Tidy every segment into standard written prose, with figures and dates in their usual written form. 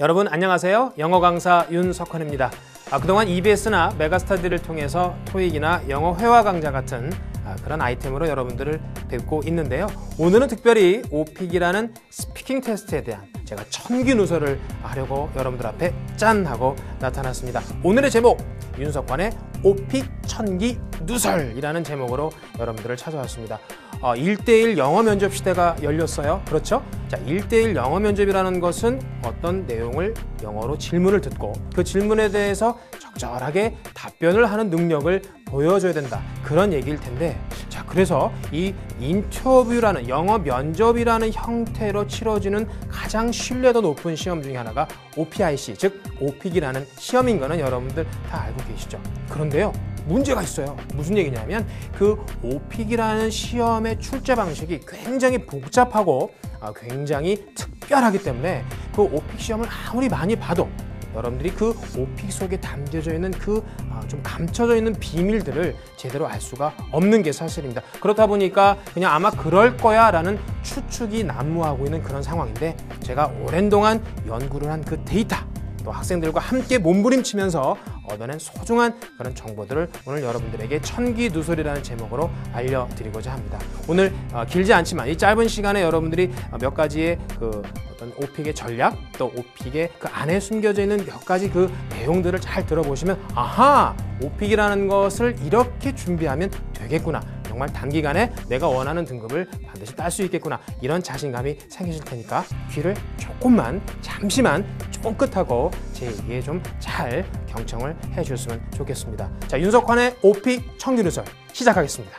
여러분 안녕하세요. 영어 강사 윤석환입니다. 그동안 EBS나 메가스터디를 통해서 토익이나 영어 회화 강좌 같은 그런 아이템으로 여러분들을 뵙고 있는데요. 오늘은 특별히 오픽이라는 스피킹 테스트에 대한 제가 천기누설을 하려고 여러분들 앞에 짠 하고 나타났습니다. 오늘의 제목 윤석환의 오픽 천기누설이라는 제목으로 여러분들을 찾아왔습니다. 1:1 영어 면접 시대가 열렸어요. 그렇죠? 자, 1:1 영어 면접이라는 것은 어떤 내용을 영어로 질문을 듣고 그 질문에 대해서 적절하게 답변을 하는 능력을 보여줘야 된다. 그런 얘기일 텐데, 자, 그래서 이 인터뷰라는 영어 면접이라는 형태로 치러지는 가장 신뢰도 높은 시험 중에 하나가 OPIC, 즉 오픽이라는 시험인 거는 여러분들 다 알고 계시죠? 그런데요, 문제가 있어요. 무슨 얘기냐면 그 오픽이라는 시험의 출제 방식이 굉장히 복잡하고 굉장히 특별하기 때문에 그 오픽 시험을 아무리 많이 봐도 여러분들이 그 오픽 속에 담겨져 있는 그 좀 감춰져 있는 비밀들을 제대로 알 수가 없는 게 사실입니다. 그렇다 보니까 그냥 아마 그럴 거야 라는 추측이 난무하고 있는 그런 상황인데, 제가 오랜 동안 연구를 한 그 데이터, 또 학생들과 함께 몸부림치면서 얻어낸 소중한 그런 정보들을 오늘 여러분들에게 천기누설이라는 제목으로 알려드리고자 합니다. 오늘 길지 않지만 이 짧은 시간에 여러분들이 몇 가지의 그 어떤 오픽의 전략, 또 오픽의 그 안에 숨겨져 있는 몇 가지 그 내용들을 잘 들어보시면, 아하! 오픽이라는 것을 이렇게 준비하면 되겠구나. 정말 단기간에 내가 원하는 등급을 반드시 딸 수 있겠구나. 이런 자신감이 생기실 테니까 귀를 조금만, 잠시만 쫑긋하고 제 얘기에 좀 잘 경청을 해주셨으면 좋겠습니다. 자, 윤석환의 오픽 천기누설 시작하겠습니다.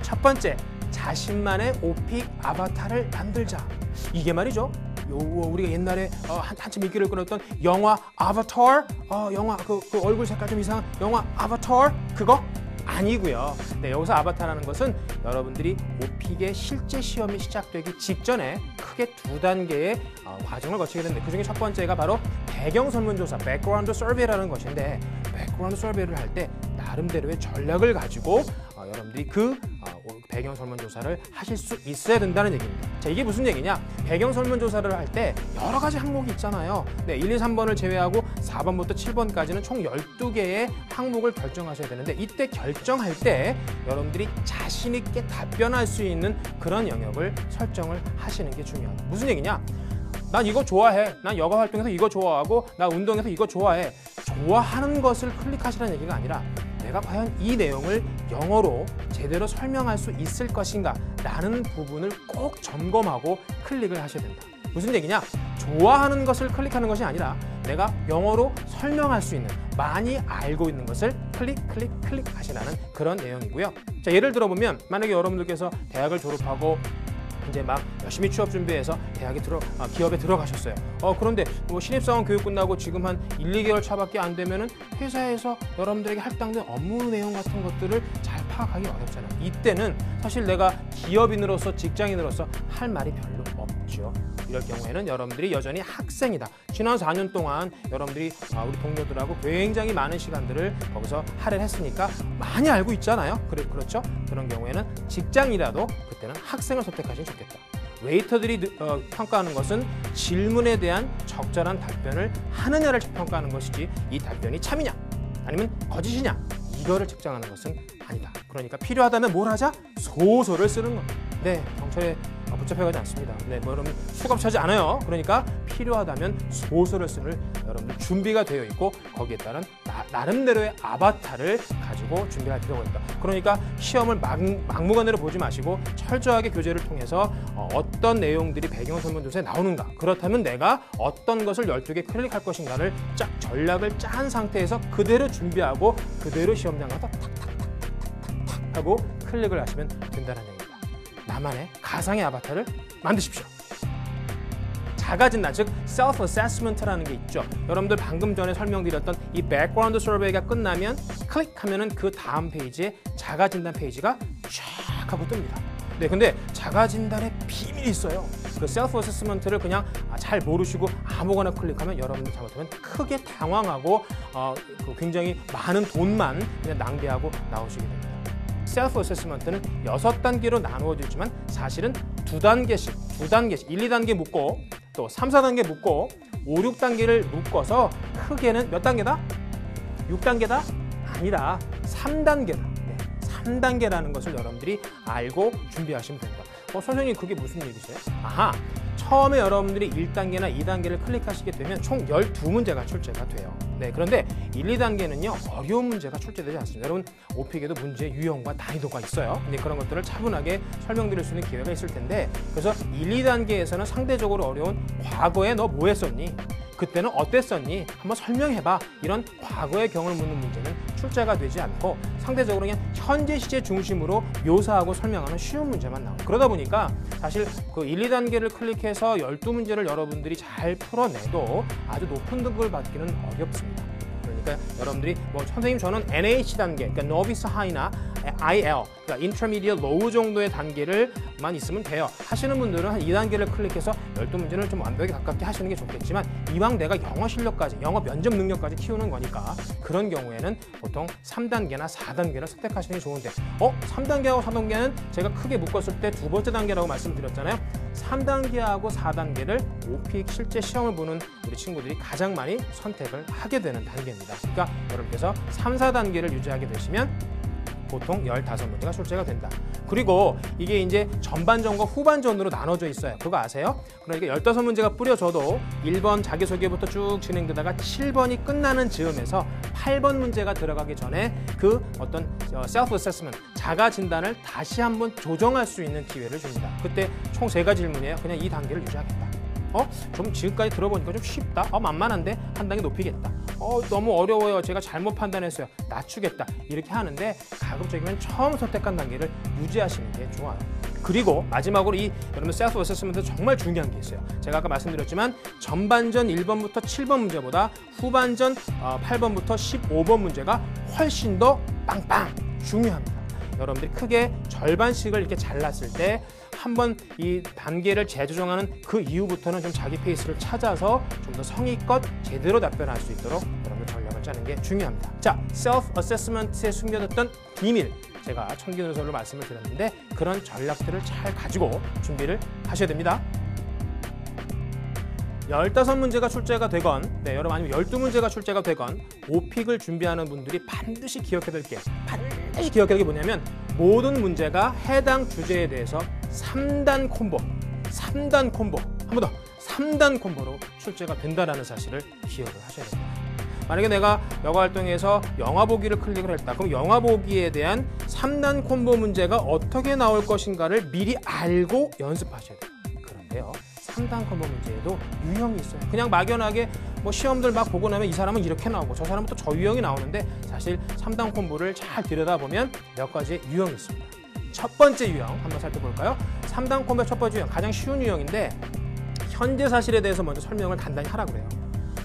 첫 번째, 자신만의 오픽 아바타를 만들자. 이게 말이죠, 우리가 옛날에 한참 인기를 끌었던 영화 아바타, 영화 그 얼굴 색깔 좀 이상한 영화 아바타, 그거 아니고요. 네, 여기서 아바타라는 것은 여러분들이 오픽의 실제 시험이 시작되기 직전에 크게 두 단계의 과정을 거치게 되는데, 그중에 첫 번째가 바로 배경 설문조사, background survey라는 것인데, background survey를 할 때 나름대로의 전략을 가지고 여러분들이 그 배경 설문조사를 하실 수 있어야 된다는 얘기입니다. 자, 이게 무슨 얘기냐? 배경 설문조사를 할 때 여러 가지 항목이 있잖아요. 네, 1, 2, 3번을 제외하고 4번부터 7번까지는 총 12개의 항목을 결정하셔야 되는데, 이때 결정할 때 여러분들이 자신 있게 답변할 수 있는 그런 영역을 설정을 하시는 게 중요하다. 무슨 얘기냐? 난 이거 좋아해. 난 여가 활동에서 이거 좋아하고, 나 운동에서 이거 좋아해. 좋아하는 것을 클릭하시라는 얘기가 아니라, 내가 과연 이 내용을 영어로 제대로 설명할 수 있을 것인가 라는 부분을 꼭 점검하고 클릭을 하셔야 된다. 무슨 얘기냐? 좋아하는 것을 클릭하는 것이 아니라 내가 영어로 설명할 수 있는, 많이 알고 있는 것을 클릭 하시라는 그런 내용이고요. 자, 예를 들어보면 만약에 여러분들께서 대학을 졸업하고 이제 막 열심히 취업 준비해서 기업에 들어가셨어요. 그런데 뭐 신입사원 교육 끝나고 지금 한 1, 2개월 차밖에 안 되면은 회사에서 여러분들에게 할당된 업무 내용 같은 것들을 잘 파악하기 어렵잖아요. 이때는 사실 내가 기업인으로서, 직장인으로서 할 말이 별로 없죠. 이럴 경우에는 여러분들이 여전히 학생이다. 지난 4년 동안 여러분들이 우리 동료들하고 굉장히 많은 시간들을 거기서 할애를 했으니까 많이 알고 있잖아요. 그렇죠? 그런 경우에는 직장이라도 그때는 학생을 선택하시면 좋겠다. 웨이터들이 평가하는 것은 질문에 대한 적절한 답변을 하느냐를 평가하는 것이지, 이 답변이 참이냐 아니면 거짓이냐 이거를 측정하는 것은 아니다. 그러니까 필요하다면 뭘 하자? 소설을 쓰는 겁니다. 네, 경찰에 붙잡혀가지 않습니다. 네, 뭐 여러분 수갑차지 않아요. 그러니까 필요하다면 소설을 쓸 여러분들 준비가 되어 있고, 거기에 따른 나름대로의 아바타를 가지고 준비할 필요가 있다. 그러니까 시험을 막무가내로 보지 마시고 철저하게 교재를 통해서 어떤 내용들이 배경 설문조사에 나오는가, 그렇다면 내가 어떤 것을 12개 클릭할 것인가를 쫙 전략을 짠 상태에서 그대로 준비하고 그대로 시험장 가서 탁탁탁탁탁 하고 클릭을 하시면 된다는 얘기입니다. 나만의 가상의 아바타를 만드십시오. 자가진단, 즉 self assessment라는 게 있죠. 여러분들 방금 전에 설명드렸던 이 background survey가 끝나면 클릭하면은 그 다음 페이지에 자가진단 페이지가 쫙 하고 뜹니다. 네, 근데 자가진단에 비밀이 있어요. 그 self assessment를 그냥 잘 모르시고 아무거나 클릭하면 여러분들 잘못하면 크게 당황하고 굉장히 많은 돈만 그냥 낭비하고 나오시게 됩니다. 셀프 어세스먼트는 6단계로 나누어져 있지만 사실은 2단계씩 1, 2단계 묻고 또 3, 4단계 묶고 5, 6단계를 묶어서 크게는 몇 단계다? 6단계다? 아니다. 3단계다. 네, 3단계라는 것을 여러분들이 알고 준비하시면 됩니다. 선생님 그게 무슨 얘기세요? 아하, 처음에 여러분들이 1단계나 2단계를 클릭하시게 되면 총 12문제가 출제가 돼요. 네, 그런데 1, 2단계는요 어려운 문제가 출제되지 않습니다. 여러분 오픽에도 문제의 유형과 난이도가 있어요. 근데 그런 것들을 차분하게 설명드릴 수 있는 기회가 있을 텐데, 그래서 1, 2단계에서는 상대적으로 어려운 과거에 너 뭐 했었니? 그때는 어땠었니? 한번 설명해봐. 이런 과거의 경험을 묻는 문제는 출제가 되지 않고 상대적으로 그냥 현재 시제 중심으로 묘사하고 설명하는 쉬운 문제만 나와요. 그러다 보니까 사실 그 1, 2단계를 클릭해서 12문제를 여러분들이 잘 풀어내도 아주 높은 등급을 받기는 어렵습니다. 그러니까 여러분들이 뭐 선생님 저는 NH 단계, 그러니까 Novice High나 IL, 그러니까 Intermediate Low 정도의 단계를만 있으면 돼요. 하시는 분들은 한 2단계를 클릭해서 12문제를 좀 완벽에 가깝게 하시는 게 좋겠지만, 이왕 내가 영어 실력까지, 영어 면접 능력까지 키우는 거니까 그런 경우에는 보통 3단계나 4단계를 선택하시는 게 좋은데, 3단계하고 4단계는 제가 크게 묶었을 때 두 번째 단계라고 말씀드렸잖아요. 3단계하고 4단계를 오픽 실제 시험을 보는 우리 친구들이 가장 많이 선택을 하게 되는 단계입니다. 그러니까 여러분께서 3, 4단계를 유지하게 되시면 보통 15문제가 출제가 된다. 그리고 이게 이제 전반전과 후반전으로 나눠져 있어요. 그거 아세요? 그러니까 15문제가 뿌려져도 1번 자기소개부터 쭉 진행되다가 7번이 끝나는 즈음에서 8번 문제가 들어가기 전에 그 어떤 셀프 어세스먼트, 자가 진단을 다시 한번 조정할 수 있는 기회를 줍니다. 그때 총 3가지 질문이에요. 그냥 이 단계를 유지하겠다. 좀 지금까지 들어보니까 좀 쉽다. 만만한데 한 단계 높이겠다. 너무 어려워요. 제가 잘못 판단했어요. 낮추겠다. 이렇게 하는데 가급적이면 처음 선택한 단계를 유지하시는 게 좋아요. 그리고 마지막으로 이 여러분 셀프 어세스먼트 정말 중요한 게 있어요. 제가 아까 말씀드렸지만 전반전 1번부터 7번 문제보다 후반전 8번부터 15번 문제가 훨씬 더 빵빵 중요합니다. 여러분들이 크게 절반씩을 이렇게 잘랐을 때 한번 이 단계를 재조정하는 그 이후부터는 좀 자기 페이스를 찾아서 좀 더 성의껏 제대로 답변할 수 있도록 여러분들 전략을 짜는 게 중요합니다. 자, 셀프 어세스먼트에 숨겨졌던 비밀, 제가 청기노선으로 말씀을 드렸는데 그런 전략들을 잘 가지고 준비를 하셔야 됩니다. 15문제가 출제가 되건, 여러분 아니면 12문제가 출제가 되건 오픽을 준비하는 분들이 반드시 기억해야 될 게, 반드시 기억해야 될 게 뭐냐면 모든 문제가 해당 주제에 대해서 3단 콤보, 한 번 더 3단 콤보로 출제가 된다는 사실을 기억을 하셔야 됩니다. 만약에 내가 여가 활동에서 영화 보기를 클릭을 했다. 그럼 영화 보기에 대한 3단 콤보 문제가 어떻게 나올 것인가를 미리 알고 연습하셔야 돼요. 그런데요, 3단 콤보 문제에도 유형이 있어요. 그냥 막연하게 뭐 시험들 막 보고 나면 이 사람은 이렇게 나오고 저 사람은 또 저 유형이 나오는데, 사실 3단 콤보를 잘 들여다보면 몇 가지의 유형이 있습니다. 첫 번째 유형 한번 살펴볼까요? 3단 콤보의 첫 번째 유형, 가장 쉬운 유형인데 현재 사실에 대해서 먼저 설명을 간단히 하라고 그래요.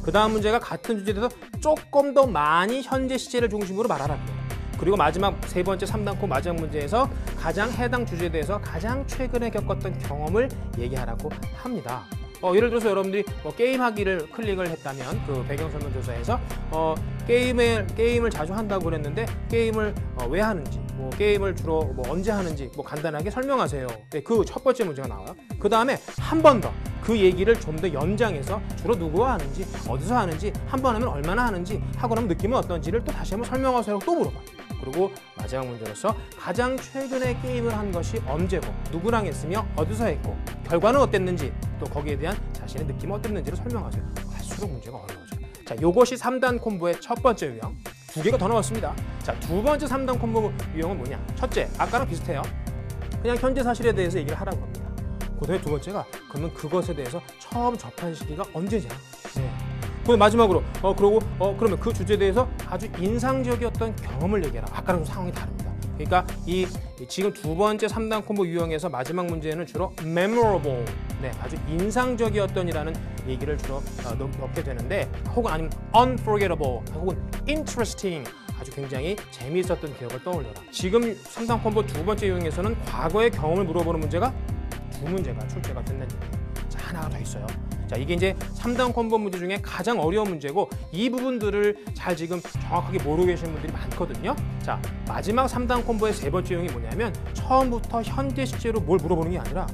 그 다음 문제가 같은 주제에 대해서 조금 더 많이 현재 시제를 중심으로 말하라고 해요. 그리고 마지막 세 번째 3단 콤보 마지막 문제에서 가장 해당 주제에 대해서 가장 최근에 겪었던 경험을 얘기하라고 합니다. 예를 들어서 여러분들이 게임하기를 클릭을 했다면 그 배경 설명조사에서 게임을 자주 한다고 그랬는데 게임을 왜 하는지, 게임을 주로 언제 하는지 간단하게 설명하세요. 그 첫 번째 문제가 나와요. 그 다음에 한 번 더 그 얘기를 좀 더 연장해서 주로 누구와 하는지, 어디서 하는지, 한 번 하면 얼마나 하는지, 하고 나면 느낌은 어떤지를 또 다시 한번 설명하세요. 또 물어봐. 그리고 마지막 문제로서 가장 최근에 게임을 한 것이 언제고, 누구랑 했으며, 어디서 했고, 결과는 어땠는지, 또 거기에 대한 자신의 느낌은 어땠는지를 설명하세요. 갈수록 문제가 어려워져요. 자, 요것이 3단 콤보의 첫 번째 유형. 2개가 더 나왔습니다. 자, 두 번째 3단 콤보 유형은 뭐냐? 첫째, 아까랑 비슷해요. 그냥 현재 사실에 대해서 얘기를 하라는 겁니다. 그 다음에 두 번째가, 그러면 그것에 대해서 처음 접한 시기가 언제냐? 그리고 마지막으로 그러면 그 주제에 대해서 아주 인상적이었던 경험을 얘기해라. 아까랑 좀 상황이 다릅니다. 그러니까 지금 두 번째 3단 콤보 유형에서 마지막 문제는 주로 memorable, 아주 인상적이었던이라는 얘기를 주로 넣게 되는데, 혹은 아니면 unforgettable, 혹은 interesting, 아주 굉장히 재미있었던 기억을 떠올려라. 지금 3단 콤보 두 번째 유형에서는 과거의 경험을 물어보는 문제가 2문제가 출제가 된다는 얘기예요. 자, 하나가 더 있어요. 자, 이게 이제 3단 콤보 문제 중에 가장 어려운 문제고, 이 부분들을 잘 지금 정확하게 모르고 계시는 분들이 많거든요. 자, 마지막 3단 콤보의 세 번째 유형이 뭐냐면 처음부터 현재 시제로 뭘 물어보는 게 아니라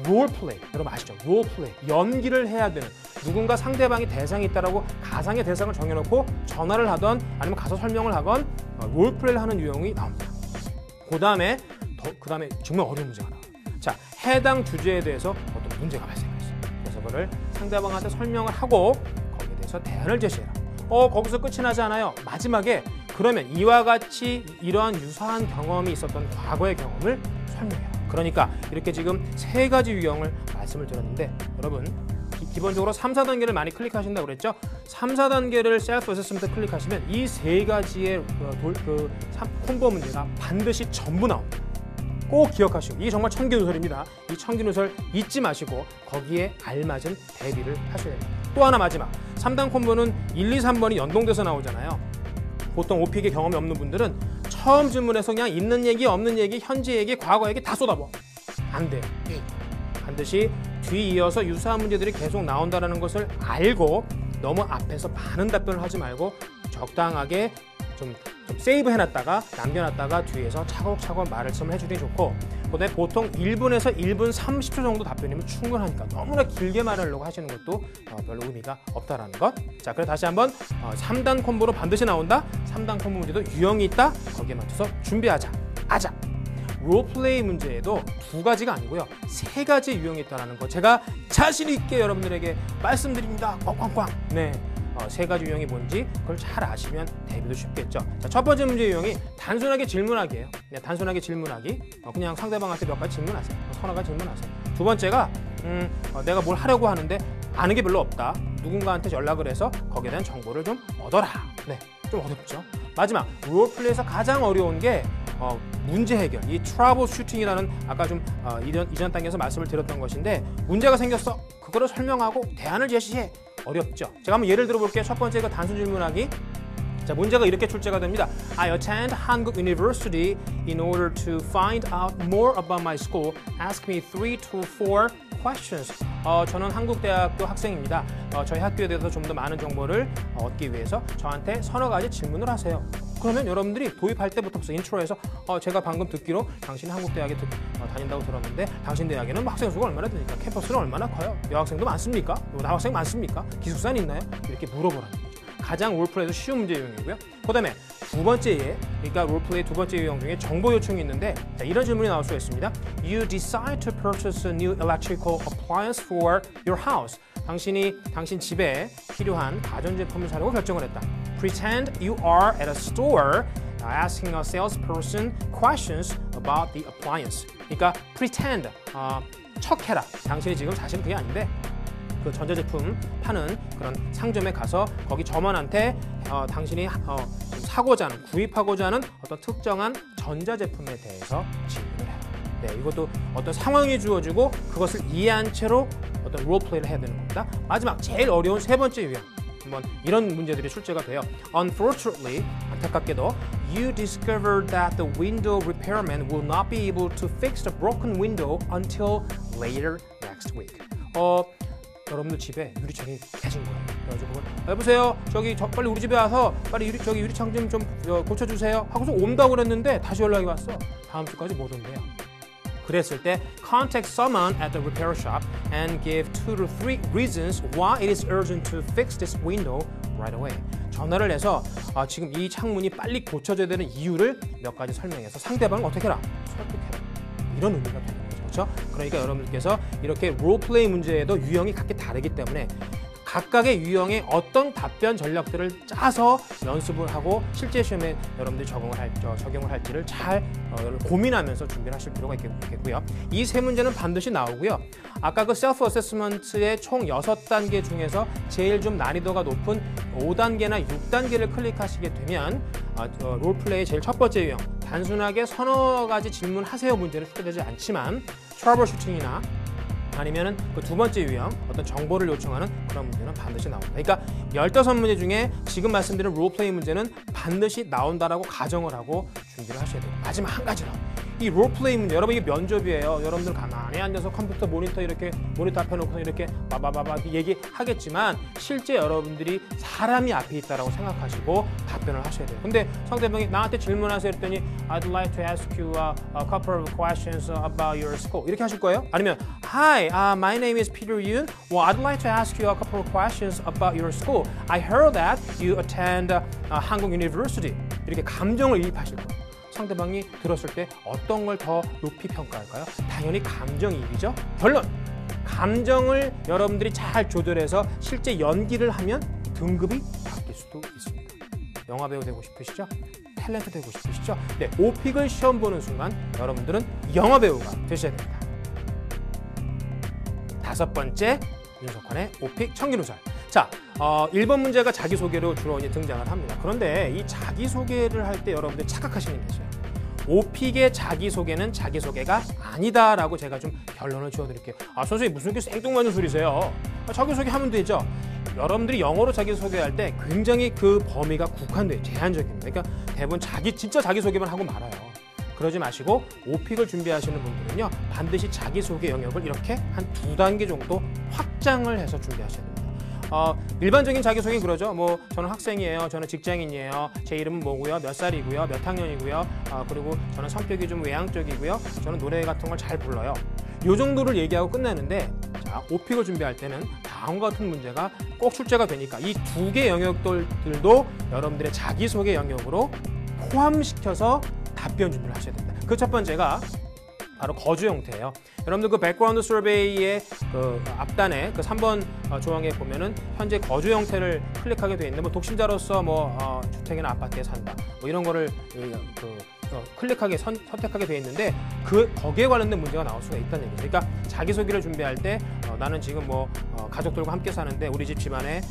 롤플레이. 여러분 아시죠? 롤플레이. 연기를 해야 되는, 누군가 상대방이 대상이 있다라고 가상의 대상을 정해놓고 전화를 하던 아니면 가서 설명을 하건 롤플레이를 하는 유형이 나옵니다. 그 다음에 정말 어려운 문제가 나와요. 자, 해당 주제에 대해서 어떤 문제가 발생했어요. 그래서 그걸 상대방한테 설명을 하고 거기에 대해서 대안을 제시해라. 거기서 끝이 나지 않아요. 마지막에 그러면 이와 같이 이러한 유사한 경험이 있었던 과거의 경험을 설명해라. 그러니까 이렇게 지금 세 가지 유형을 말씀을 드렸는데, 여러분 기본적으로 3, 4단계를 많이 클릭하신다고 그랬죠? 3, 4단계를 셀프 어세스먼트 클릭하시면 이 세 가지의 콤보 문제가 반드시 전부 나옵니다. 꼭 기억하시고, 이게 정말 청기누설입니다. 이 청기누설 잊지 마시고 거기에 알맞은 대비를 하셔야 됩니다. 또 하나 마지막, 3단 콤보는 1, 2, 3번이 연동돼서 나오잖아요. 보통 오픽의 경험이 없는 분들은 처음 질문에서 그냥 있는 얘기, 없는 얘기, 현재 얘기, 과거 얘기 다 쏟아부어. 안 돼요. 반드시 뒤이어서 유사한 문제들이 계속 나온다는 것을 알고 너무 앞에서 많은 답변을 하지 말고 적당하게 좀 세이브 해놨다가 남겨놨다가 뒤에서 차곡차곡 말씀을 해주는 게 좋고, 그다음에 보통 1분에서 1분 30초 정도 답변이면 충분하니까 너무나 길게 말하려고 하시는 것도 별로 의미가 없다라는 것. 자, 그래서 다시 한번 3단 콤보로 반드시 나온다. 3단 콤보 문제도 유형이 있다. 거기에 맞춰서 준비하자. 아자. 롤플레이 문제에도 2가지가 아니고요, 3가지 유형이 있다는 거 제가 자신 있게 여러분들에게 말씀드립니다. 꽝꽝꽝. 네. 3가지 유형이 뭔지 그걸 잘 아시면 대비도 쉽겠죠. 자, 첫 번째 문제 유형이 단순하게 질문하기예요. 네, 단순하게 질문하기. 그냥 상대방한테 몇 가지 질문하세요. 서너 가지 질문하세요. 두 번째가 내가 뭘 하려고 하는데 아는 게 별로 없다. 누군가한테 연락을 해서 거기에 대한 정보를 좀 얻어라. 네, 좀 어렵죠. 마지막, 롤플레이에서 가장 어려운 게 문제 해결, 이 트러블 슈팅이라는 아까 좀 이전 단계에서 말씀을 드렸던 것인데, 문제가 생겼어. 그거를 설명하고 대안을 제시해. 어렵죠. 제가 한번 예를 들어볼게요. 첫 번째가 단순 질문하기. 자, 문제가 이렇게 출제가 됩니다. I attend Hankuk University in order to find out more about my school. Ask me 3 to 4 questions. 저는 한국대학교 학생입니다. 저희 학교에 대해서 좀 더 많은 정보를 얻기 위해서 저한테 서너 가지 질문을 하세요. 그러면 여러분들이 도입할 때부터 인트로에서 제가 방금 듣기로 당신이 한국대학에 다닌다고 들었는데 당신 대학에는 학생 수가 얼마나 되니까, 캠퍼스는 얼마나 커요? 여학생도 많습니까? 남학생 많습니까? 기숙사는 있나요? 이렇게 물어보라는 거죠. 가장 롤플레이도 쉬운 문제 유형이고요. 그 다음에 두 번째 그러니까 롤플레이 두 번째 유형 중에 정보 요청이 있는데, 자, 이런 질문이 나올 수가 있습니다. You decide to purchase a new electrical appliance for your house. 당신 집에 필요한 가전제품을 사려고 결정을 했다. Pretend you are at a store asking a salesperson questions about the appliance. 그러니까 pretend, 척해라. 당신이 지금 사실은 그게 아닌데 그 전자제품 파는 그런 상점에 가서 거기 점원한테 당신이 사고자 하는, 구입하고자 하는 어떤 특정한 전자제품에 대해서 질문을 해요. 네, 이것도 어떤 상황이 주어지고 그것을 이해한 채로 어떤 롤플레이를 해야 되는 겁니다. 마지막, 제일 어려운 세 번째 유형. 한번 이런 문제들이 출제가 돼요. Unfortunately, 안타깝게도, you discovered that the window repairman will not be able to fix the broken window until later next week. 여러분들 집에 유리창이 깨진 거예요. 그래가지고 여보세요, 빨리 우리 집에 와서 빨리 유리창 좀 고쳐주세요 하고서 온다고 그랬는데 다시 연락이 왔어. 다음 주까지 못 온대요. 그랬을 때 contact someone at the repair shop and give 2 to 3 reasons why it is urgent to fix this window right away. 전화를 해서 지금 이 창문이 빨리 고쳐져야 되는 이유를 몇 가지 설명해서 상대방을 어떻게 해라? 설득해라. 이런 의미가 되는 거죠. 그렇죠? 그러니까 여러분들께서 이렇게 롤플레이 문제에도 유형이 각기 다르기 때문에 각각의 유형의 어떤 답변 전략들을 짜서 연습을 하고 실제 시험에 여러분들이 적용을 할지를 잘 고민하면서 준비를 하실 필요가 있겠고요. 이 세 문제는 반드시 나오고요. 아까 그 셀프 어세스먼트의 총 6단계 중에서 제일 좀 난이도가 높은 5단계나 6단계를 클릭하시게 되면 롤플레이의 제일 첫 번째 유형, 단순하게 서너 가지 질문하세요 문제는 출제되지 않지만 트러블 슈팅이나 아니면은 그 두 번째 유형, 어떤 정보를 요청하는 그런 문제는 반드시 나옵니다. 그러니까 15문제 중에 지금 말씀드린 롤플레이 문제는 반드시 나온다라고 가정을 하고 준비를 하셔야 돼요. 마지막 한 가지 더. 이 롤플레이 문제, 여러분 이게 면접이에요. 여러분들 가만히 앉아서 컴퓨터 모니터 이렇게 모니터 앞에 놓고 이렇게 바바바바 얘기하겠지만 실제 여러분들이 사람이 앞에 있다라고 생각하시고 답변을 하셔야 돼요. 근데 상대방이 나한테 질문하세요 했더니 I'd like to ask you a couple of questions about your school 이렇게 하실 거예요? 아니면 Hi, my name is Peter Yoon. Well, I'd like to ask you a couple of questions about your school. I heard that you attend 한국 University. 이렇게 감정을 이입하실 거예요. 상대방이 들었을 때 어떤 걸 더 높이 평가할까요? 당연히 감정이입이죠. 결론! 감정을 여러분들이 잘 조절해서 실제 연기를 하면 등급이 바뀔 수도 있습니다. 영화배우 되고 싶으시죠? 탤런트 되고 싶으시죠? 네, 오픽을 시험 보는 순간 여러분들은 영화배우가 되셔야 됩니다. 5번째, 윤석환의 오픽 청기누설. 자, 1번 문제가 자기소개로 주로 이제 등장을 합니다. 그런데 이 자기소개를 할 때 여러분들이 착각하시는 게 있어요. 오픽의 자기소개는 자기소개가 아니다라고 제가 좀 결론을 지어드릴게요. 선생님 무슨 이렇게 생뚱맞은 소리세요? 자기소개 하면 되죠. 여러분들이 영어로 자기소개할 때 굉장히 그 범위가 국한돼요. 제한적입니다. 그러니까 대부분 진짜 자기소개만 하고 말아요. 그러지 마시고 오픽을 준비하시는 분들은요. 반드시 자기소개 영역을 이렇게 한 2단계 정도 확장을 해서 준비하셔야 됩니다. 일반적인 자기소개는 그러죠. 뭐 저는 학생이에요. 저는 직장인이에요. 제 이름은 뭐고요. 몇 살이고요. 몇 학년이고요. 그리고 저는 성격이 좀 외향적이고요. 저는 노래 같은 걸 잘 불러요. 요 정도를 얘기하고 끝내는데 자, 오픽을 준비할 때는 다음과 같은 문제가 꼭 출제가 되니까 이 2개 영역들도 여러분들의 자기소개 영역으로 포함시켜서 답변 준비를 하셔야 됩니다. 그 첫 번째가 바로 거주 형태예요. 여러분들 그 백그라운드 서베이의 그 앞단에 그 3번 조항에 보면은 현재 거주 형태를 클릭하게 되어 있는데 뭐 독신자로서 뭐 주택이나 아파트에 산다 뭐 이런 거를 클릭하게 선택하게 되어 있는데 거기에 관련된 문제가 나올 수가 있다는 얘기죠. 그러니까 자기소개를 준비할 때 나는 지금 뭐 가족들과 함께 사는데 우리 집 집안에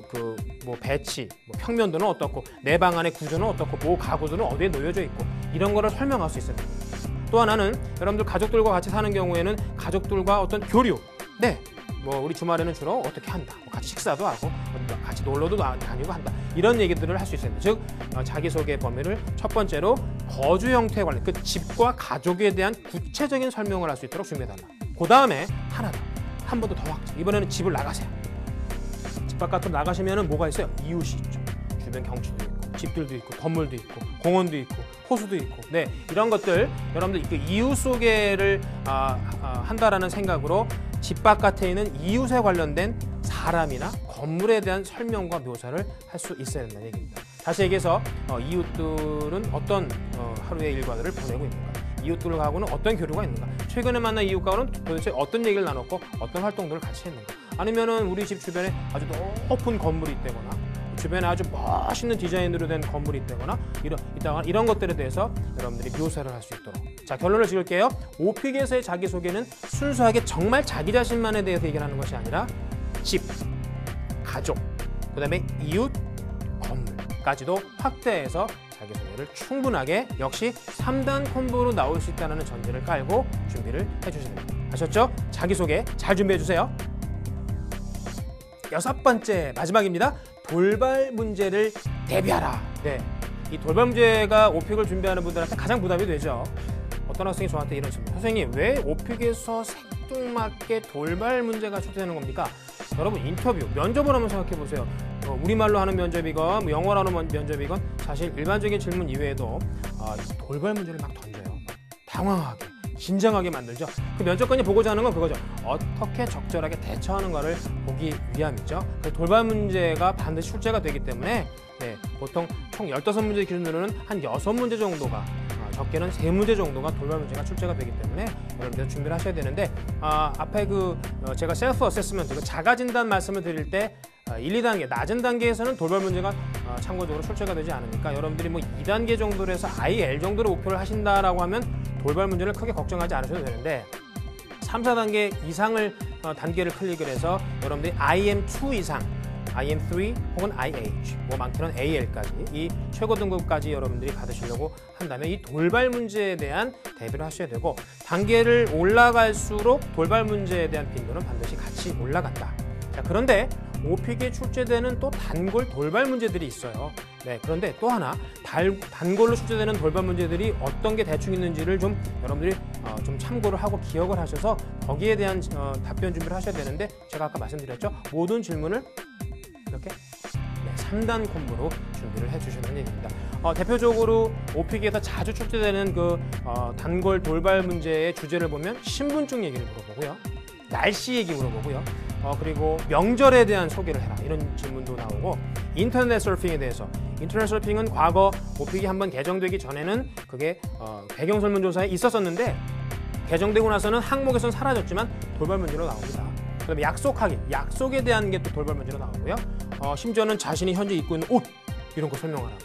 그 뭐 배치, 뭐 평면도는 어떻고 내 방 안의 구조는 어떻고 뭐 가구들은 어디에 놓여져 있고 이런 거를 설명할 수 있어야 됩니다. 또 하나는 여러분들 가족들과 같이 사는 경우에는 가족들과 어떤 교류, 네, 뭐 우리 주말에는 주로 어떻게 한다, 뭐 같이 식사도 하고 같이 놀러도 다니고 한다 이런 얘기들을 할 수 있습니다. 즉 자기소개 범위를 첫 번째로 거주 형태에 관련 그 집과 가족에 대한 구체적인 설명을 할 수 있도록 준비해달라. 그 다음에 하나 더, 한 번 더 확장. 이번에는 집을 나가세요. 집 바깥으로 나가시면은 뭐가 있어요? 이웃이 있죠. 주변 경치도 있고 집들도 있고 건물도 있고 공원도 있고 호수도 있고 네 이런 것들 여러분들 그 이웃 소개를 한다라는 생각으로 집 바깥에 있는 이웃에 관련된 사람이나 건물에 대한 설명과 묘사를 할 수 있어야 된다는 얘기입니다. 다시 얘기해서 이웃들은 어떤 하루의 일과들을 보내고 있는가, 이웃들하고는 어떤 교류가 있는가, 최근에 만난 이웃과는 도대체 어떤 얘기를 나눴고 어떤 활동들을 같이 했는가, 아니면은 우리 집 주변에 아주 높은 건물이 있다거나 주변에 아주 멋있는 디자인으로 된 건물이 있다거나 이런 것들에 대해서 여러분들이 묘사를 할 수 있도록. 자, 결론을 지을게요. 오픽에서의 자기소개는 순수하게 정말 자기 자신만에 대해서 얘기를 하는 것이 아니라 집, 가족, 그 다음에 이웃, 건물까지도 확대해서 자기소개를 충분하게 역시 3단 콤보로 나올 수 있다는 전제를 깔고 준비를 해주셔야 됩니다. 아셨죠? 자기소개 잘 준비해주세요. 6번째 마지막입니다. 돌발 문제를 대비하라. 네, 이 돌발 문제가 오픽을 준비하는 분들한테 가장 부담이 되죠. 어떤 학생이 저한테 이런 질문, 선생님 왜 오픽에서 생뚱맞게 돌발 문제가 출제되는 겁니까? 여러분 인터뷰, 면접을 한번 생각해 보세요. 우리말로 하는 면접이건 뭐 영어로 하는 면접이건 사실 일반적인 질문 이외에도 돌발 문제를 막 던져요. 당황하게, 긴장하게 만들죠. 그 면접관이 보고자 하는 건 그거죠. 어떻게 적절하게 대처하는 것을 보기 위함이죠. 그 돌발 문제가 반드시 출제가 되기 때문에 네, 보통 총 15문제 기준으로는 한 6문제 정도가 적게는 3문제 정도가 돌발 문제가 출제가 되기 때문에 여러분들 준비를 하셔야 되는데 앞에 제가 셀프 어세스먼트 자가 진단 말씀을 드릴 때 1, 2단계 낮은 단계에서는 돌발 문제가 참고적으로 출제가 되지 않으니까 여러분들이 뭐 2단계 정도로 해서 IL 정도로 목표를 하신다라고 하면 돌발 문제를 크게 걱정하지 않으셔도 되는데 3, 4단계 이상을 단계를 클릭을 해서 여러분들이 IM2 이상 IM3 혹은 IH, 뭐 많게는 AL까지 이 최고 등급까지 여러분들이 받으시려고 한다면 이 돌발 문제에 대한 대비를 하셔야 되고 단계를 올라갈수록 돌발 문제에 대한 빈도는 반드시 같이 올라간다. 자, 그런데 오픽에 출제되는 또 단골 돌발 문제들이 있어요. 네, 그런데 또 하나 단골로 출제되는 돌발 문제들이 어떤 게 대충 있는지를 좀 여러분들이 좀 참고를 하고 기억을 하셔서 거기에 대한 답변 준비를 하셔야 되는데 제가 아까 말씀드렸죠. 모든 질문을 이렇게 3단 콤보로 준비를 해주시는 얘기입니다. 대표적으로 오픽에서 자주 출제되는 그 단골 돌발 문제의 주제를 보면 신분증 얘기를 물어보고요. 날씨 얘기 물어보고요. 그리고 명절에 대한 소개를 해라 이런 질문도 나오고 인터넷 서핑에 대해서 인터넷 서핑은 과거 오픽이 한번 개정되기 전에는 그게 배경 설문조사에 있었었는데 개정되고 나서는 항목에서는 사라졌지만 돌발 문제로 나옵니다. 그다음에 약속하기, 약속에 대한 게 또 돌발 문제로 나오고요. 심지어는 자신이 현재 입고 있는 옷 이런 거 설명하라고.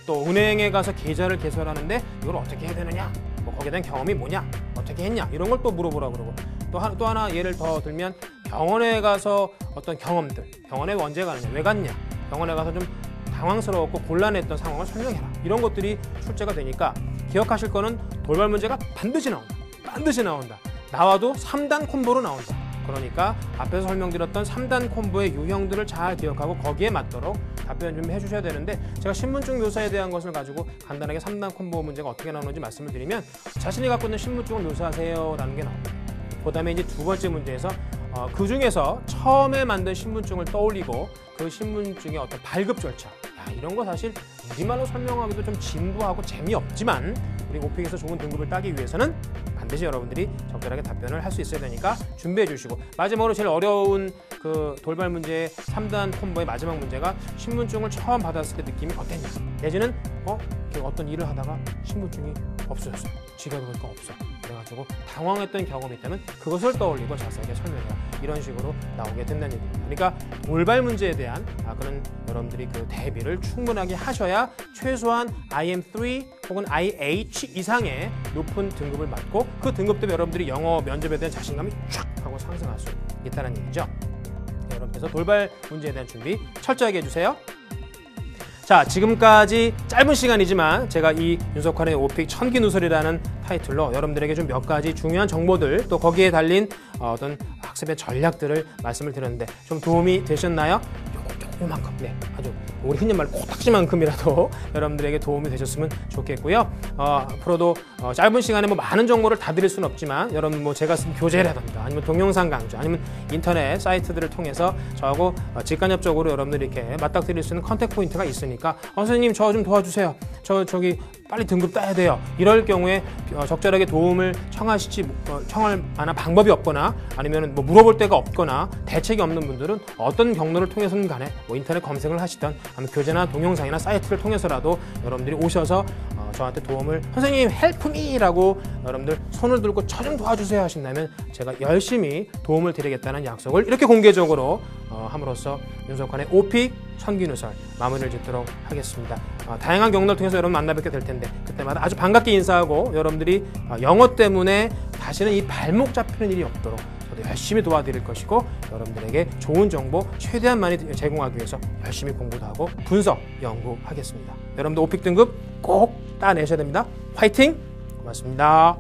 또 은행에 가서 계좌를 개설하는데 이걸 어떻게 해야 되느냐, 뭐 거기에 대한 경험이 뭐냐, 어떻게 했냐 이런 걸 또 물어보라고 그러고 또 하나 예를 더 들면 병원에 가서 어떤 경험들, 병원에 언제 가느냐, 왜 갔냐, 병원에 가서 좀 당황스러웠고 곤란했던 상황을 설명해라 이런 것들이 출제가 되니까 기억하실 거는 돌발 문제가 반드시 나온다. 반드시 나온다. 나와도 3단 콤보로 나온다. 그러니까 앞에서 설명드렸던 3단 콤보의 유형들을 잘 기억하고 거기에 맞도록 답변 준비해 주셔야 되는데 제가 신분증 묘사에 대한 것을 가지고 간단하게 3단 콤보 문제가 어떻게 나오는지 말씀을 드리면 자신이 갖고 있는 신분증을 묘사하세요 라는 게 나옵니다. 그 다음에 이제 두 번째 문제에서 그 중에서 처음에 만든 신분증을 떠올리고 그 신분증의 어떤 발급 절차 이런 거 사실 우리말로 설명하기도 좀 진부하고 재미없지만 우리 오픽에서 좋은 등급을 따기 위해서는 반드시 여러분들이 적절하게 답변을 할 수 있어야 되니까 준비해 주시고 마지막으로 제일 어려운 그 돌발 문제의 3단 콤보의 마지막 문제가 신분증을 처음 받았을 때 느낌이 어땠냐 내지는 어떤 일을 하다가 신분증이 없어졌어요. 지갑이 보니까 없어. 그래가지고 당황했던 경험이 있다면 그것을 떠올리고 자세하게 설명해라. 이런 식으로 나오게 된다는 얘기입니다. 그러니까 돌발 문제에 대한 그런 여러분들이 그 대비를 충분하게 하셔야 최소한 IM3 혹은 IH 이상의 높은 등급을 받고 그 등급 때문에 여러분들이 영어 면접에 대한 자신감이 쫙 하고 상승할 수 있다는 얘기죠. 네, 여러분께서 돌발 문제에 대한 준비 철저하게 해주세요. 자, 지금까지 짧은 시간이지만 제가 이 윤석환의 오픽 천기누설이라는 타이틀로 여러분들에게 좀 몇 가지 중요한 정보들 또 거기에 달린 어떤 학습의 전략들을 말씀을 드렸는데 좀 도움이 되셨나요? 요만큼, 네, 아주 우리 흔히 말 코딱지만큼이라도 여러분들에게 도움이 되셨으면 좋겠고요. 앞으로도 짧은 시간에 뭐 많은 정보를 다 드릴 수는 없지만 여러분 뭐 제가 쓴 교재라든가 아니면 동영상 강좌 아니면 인터넷 사이트들을 통해서 저하고 직간접적으로 여러분들이 이렇게 맞닥뜨릴 수 있는 컨택 포인트가 있으니까 선생님 저 좀 도와주세요. 저기 빨리 등급 따야 돼요. 이럴 경우에 적절하게 도움을 청할 만한 방법이 없거나 아니면 뭐 물어볼 데가 없거나 대책이 없는 분들은 어떤 경로를 통해서는 간에 뭐 인터넷 검색을 하시던 아니면 교재나 동영상이나 사이트를 통해서라도 여러분들이 오셔서 저한테 도움을 선생님 헬프미라고 여러분들 손을 들고 저 좀 도와주세요 하신다면 제가 열심히 도움을 드리겠다는 약속을 이렇게 공개적으로 함으로써 윤석환의 오픽 천기누설 마무리를 짓도록 하겠습니다. 다양한 경로를 통해서 여러분 만나 뵙게 될 텐데 그때마다 아주 반갑게 인사하고 여러분들이 영어 때문에 다시는 이 발목 잡히는 일이 없도록 저도 열심히 도와드릴 것이고 여러분들에게 좋은 정보 최대한 많이 제공하기 위해서 열심히 공부도 하고 분석, 연구하겠습니다. 여러분들 오픽 등급 꼭 따내셔야 됩니다. 화이팅! 고맙습니다.